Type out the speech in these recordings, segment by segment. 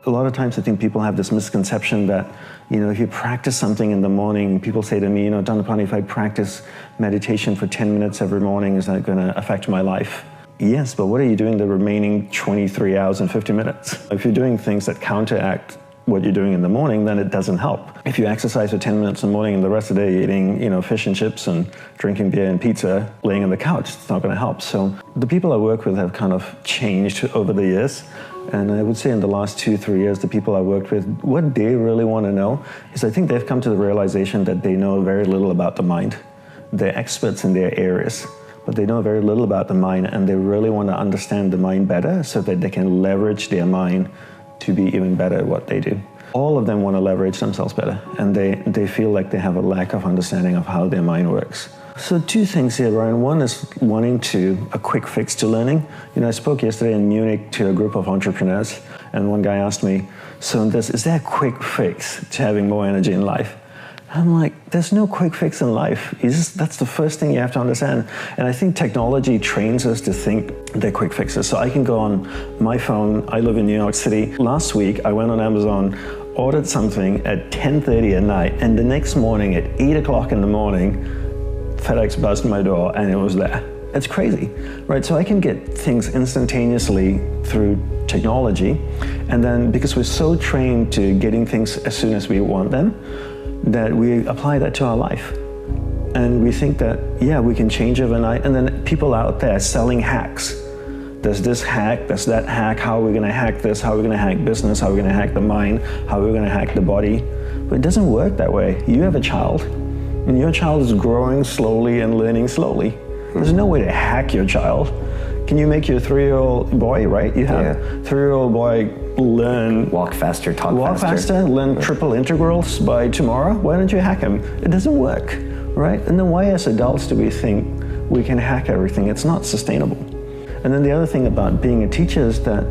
A lot of times I think people have this misconception that, if you practice something in the morning, people say to me, Dandapani, if I practice meditation for 10 minutes every morning, is that going to affect my life? Yes, but what are you doing the remaining 23 hours and 50 minutes? If you're doing things that counteract what you're doing in the morning, then it doesn't help. If you exercise for 10 minutes in the morning and the rest of the day you're eating, fish and chips and drinking beer and pizza, laying on the couch, it's not going to help. So the people I work with have kind of changed over the years. And I would say in the last 2-3 years, the people I worked with, what they really want to know is I think they've come to the realization that they know very little about the mind. They're experts in their areas, but they know very little about the mind, and they really want to understand the mind better so that they can leverage their mind to be even better at what they do. All of them want to leverage themselves better, and they feel like they have a lack of understanding of how their mind works. So 2 things here, Ryan. One is wanting a quick fix to learning. I spoke yesterday in Munich to a group of entrepreneurs, and one guy asked me, so is there a quick fix to having more energy in life? I'm like, there's no quick fix in life. That's the first thing you have to understand. And I think technology trains us to think they're quick fixes. So I can go on my phone. I live in New York City. Last week, I went on Amazon, ordered something at 10:30 at night, and the next morning at 8 o'clock in the morning, FedEx buzzed my door and it was there. It's crazy, right? So I can get things instantaneously through technology. And then because we're so trained to getting things as soon as we want them, that we apply that to our life. And we think that, we can change overnight. And then people out there selling hacks. There's this hack, there's that hack. How are we going to hack this? How are we going to hack business? How are we going to hack the mind? How are we going to hack the body? But it doesn't work that way. You have a child, and your child is growing slowly and learning slowly. There's no way to hack your child. Can you make your 3-year-old boy, right? You have 3-year-old boy learn... Walk faster, talk faster. Learn triple integrals by tomorrow. Why don't you hack him? It doesn't work, right? And then why as adults do we think we can hack everything? It's not sustainable. And then the other thing about being a teacher is that,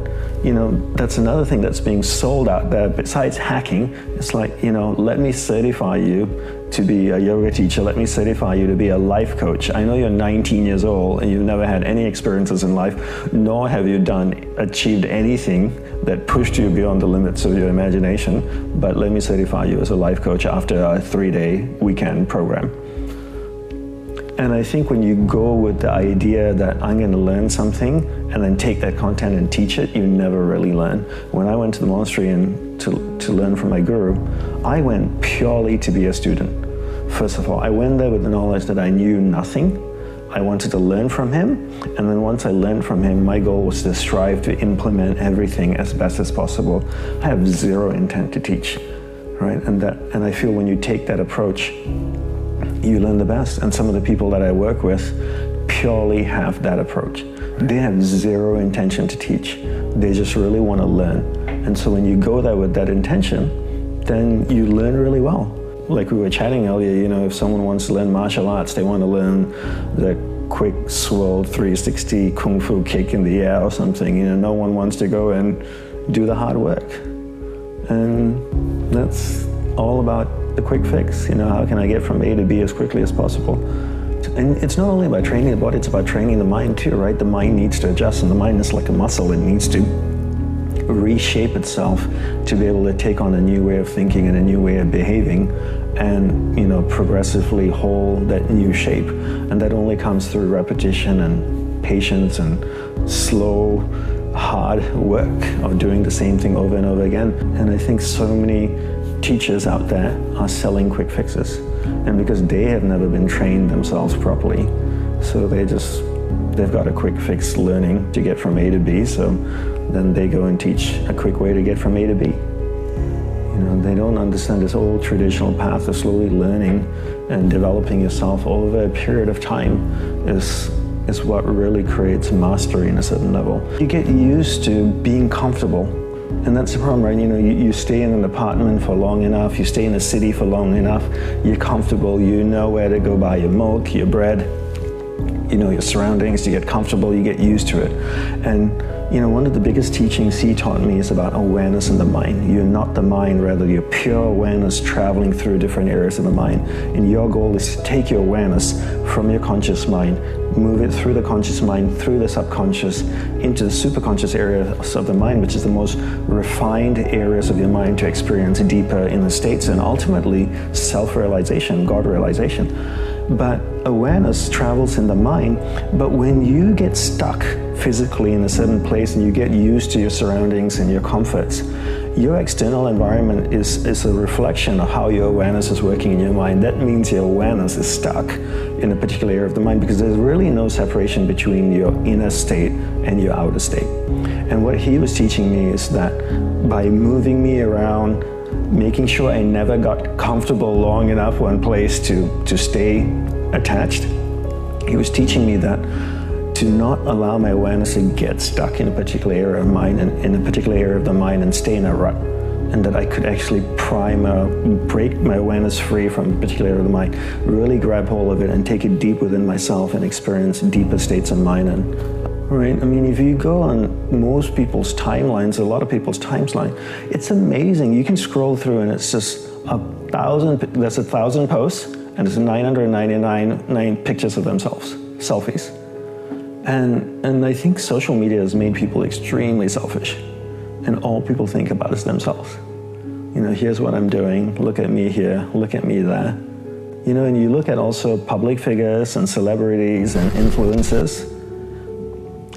that's another thing that's being sold out there. Besides hacking, it's like, let me certify you to be a yoga teacher. Let me certify you to be a life coach. I know you're 19 years old and you've never had any experiences in life, nor have you achieved anything that pushed you beyond the limits of your imagination. But let me certify you as a life coach after a 3-day weekend program. And I think when you go with the idea that I'm going to learn something and then take that content and teach it, you never really learn. When I went to the monastery and to learn from my guru, I went purely to be a student. First of all, I went there with the knowledge that I knew nothing. I wanted to learn from him, and then once I learned from him, my goal was to strive to implement everything as best as possible. I have zero intent to teach, right? And I feel when you take that approach, you learn the best. And some of the people that I work with purely have that approach. They have zero intention to teach. They just really want to learn. And so when you go there with that intention, then you learn really well. Like we were chatting earlier, if someone wants to learn martial arts, they want to learn the quick swirl 360 kung fu kick in the air or something. No one wants to go and do the hard work. And that's all about the quick fix. How can I get from A to B as quickly as possible? And it's not only about training the body, it's about training the mind too, right? The mind needs to adjust, and the mind is like a muscle. It needs to reshape itself to be able to take on a new way of thinking and a new way of behaving, and progressively hold that new shape. And that only comes through repetition and patience and slow, hard work of doing the same thing over and over again. And I think so many teachers out there are selling quick fixes, and because they have never been trained themselves properly, so they've got a quick fix learning to get from A to B, so then they go and teach a quick way to get from A to B. They don't understand this old traditional path of slowly learning and developing yourself over a period of time is what really creates mastery in a certain level. You get used to being comfortable. And that's the problem, right? You stay in an apartment for long enough, you stay in a city for long enough, you're comfortable, you know where to go buy your milk, your bread, your surroundings, you get comfortable, you get used to it. And You know, one of the biggest teachings he taught me is about awareness in the mind. You're not the mind, rather you're pure awareness traveling through different areas of the mind. And your goal is to take your awareness from your conscious mind, move it through the conscious mind, through the subconscious, into the superconscious areas of the mind, which is the most refined areas of your mind to experience deeper inner states and ultimately self-realization, God realization. But awareness travels in the mind, but when you get stuck physically in a certain place and you get used to your surroundings and your comforts, your external environment is a reflection of how your awareness is working in your mind. That means your awareness is stuck in a particular area of the mind because there's really no separation between your inner state and your outer state. And what he was teaching me is that by moving me around, making sure I never got comfortable long enough one place to stay attached, he was teaching me that to not allow my awareness to get stuck in a particular area of mind and in a particular area of the mind and stay in a rut, and that I could actually break my awareness free from a particular area of the mind, really grab hold of it and take it deep within myself and experience deeper states of mind. And right, I mean, if you go on most people's timelines, a lot of people's timeline, it's amazing. You can scroll through and it's just there's 1,000 posts and there's 999 pictures of themselves, selfies. And I think social media has made people extremely selfish, and all people think about is themselves. You know, here's what I'm doing, look at me here, look at me there. You know, and you look at also public figures and celebrities and influencers,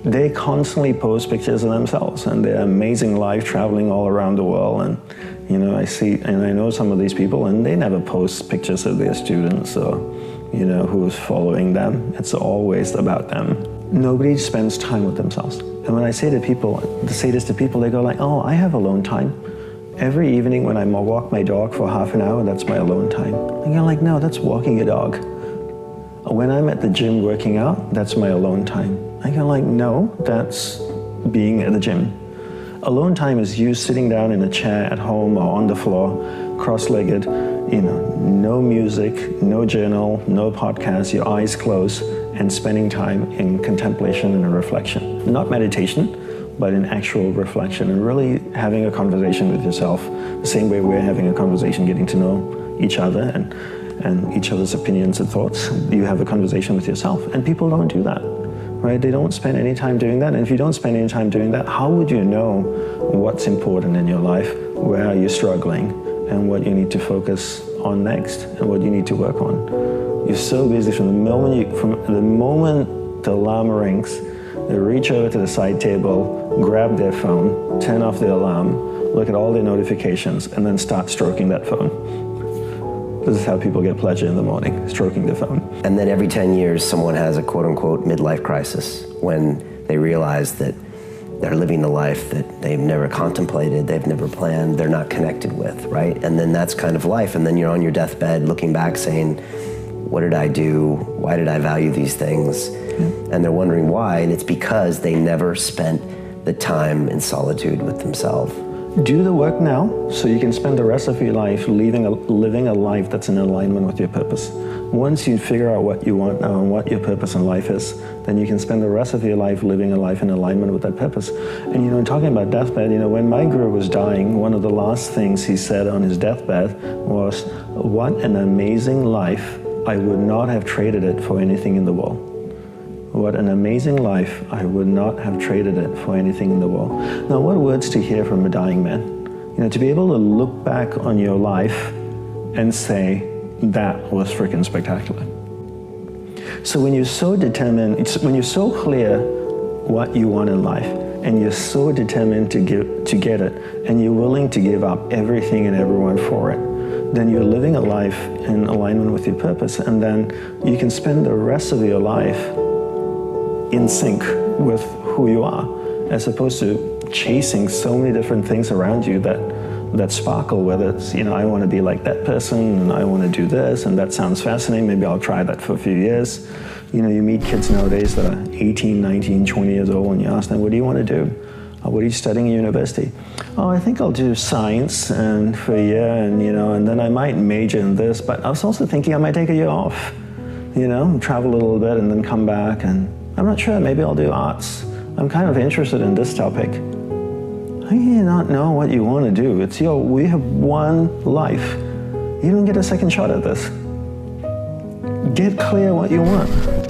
they constantly post pictures of themselves and their amazing life traveling all around the world. And, you know, I see and I know some of these people and they never post pictures of their students or, you know, who's following them. It's always about them. Nobody spends time with themselves. And when I say this to people, they go like, oh, I have alone time. Every evening when I walk my dog for half an hour, that's my alone time. And you're like, no, that's walking a dog. When I'm at the gym working out, that's my alone time. I go like, no, that's being at the gym. Alone time is you sitting down in a chair at home or on the floor, cross-legged, you know, no music, no journal, no podcast, your eyes closed, and spending time in contemplation and reflection. Not meditation, but in actual reflection and really having a conversation with yourself, the same way we're having a conversation, getting to know each other and each other's opinions and thoughts. You have a conversation with yourself, and people don't do that, right? They don't spend any time doing that, and if you don't spend any time doing that, how would you know what's important in your life, where are you struggling, and what you need to focus on next, and what you need to work on? You're so busy from the moment the alarm rings, they reach over to the side table, grab their phone, turn off the alarm, look at all their notifications, and then start stroking that phone. This is how people get pleasure in the morning, stroking the phone. And then every 10 years, someone has a quote-unquote midlife crisis when they realize that they're living a life that they've never contemplated, they've never planned, they're not connected with, right? And then that's kind of life. And then you're on your deathbed looking back saying, what did I do? Why did I value these things? And they're wondering why, and it's because they never spent the time in solitude with themselves. Do the work now so you can spend the rest of your life living a life that's in alignment with your purpose. Once you figure out what you want now and what your purpose in life is, then you can spend the rest of your life living a life in alignment with that purpose. And you know, talking about deathbed, you know, when my guru was dying, one of the last things he said on his deathbed was, what an amazing life. I would not have traded it for anything in the world. What an amazing life. I would not have traded it for anything in the world. Now, what words to hear from a dying man? You know, to be able to look back on your life and say, that was freaking spectacular. So when you're so determined, when you're so clear what you want in life, and you're so determined to get it, and you're willing to give up everything and everyone for it, then you're living a life in alignment with your purpose, and then you can spend the rest of your life in sync with who you are, as opposed to chasing so many different things around you that sparkle, whether it's, you know, I want to be like that person, and I want to do this, and that sounds fascinating, maybe I'll try that for a few years. You know, you meet kids nowadays that are 18, 19, 20 years old, and you ask them, what do you want to do? What are you studying at university? Oh, I think I'll do science and for a year, and you know, and then I might major in this, but I was also thinking I might take a year off, you know, travel a little bit and then come back, and I'm not sure, maybe I'll do arts. I'm kind of interested in this topic. How do you not know what you want to do? We have one life. You don't get a second shot at this. Get clear what you want.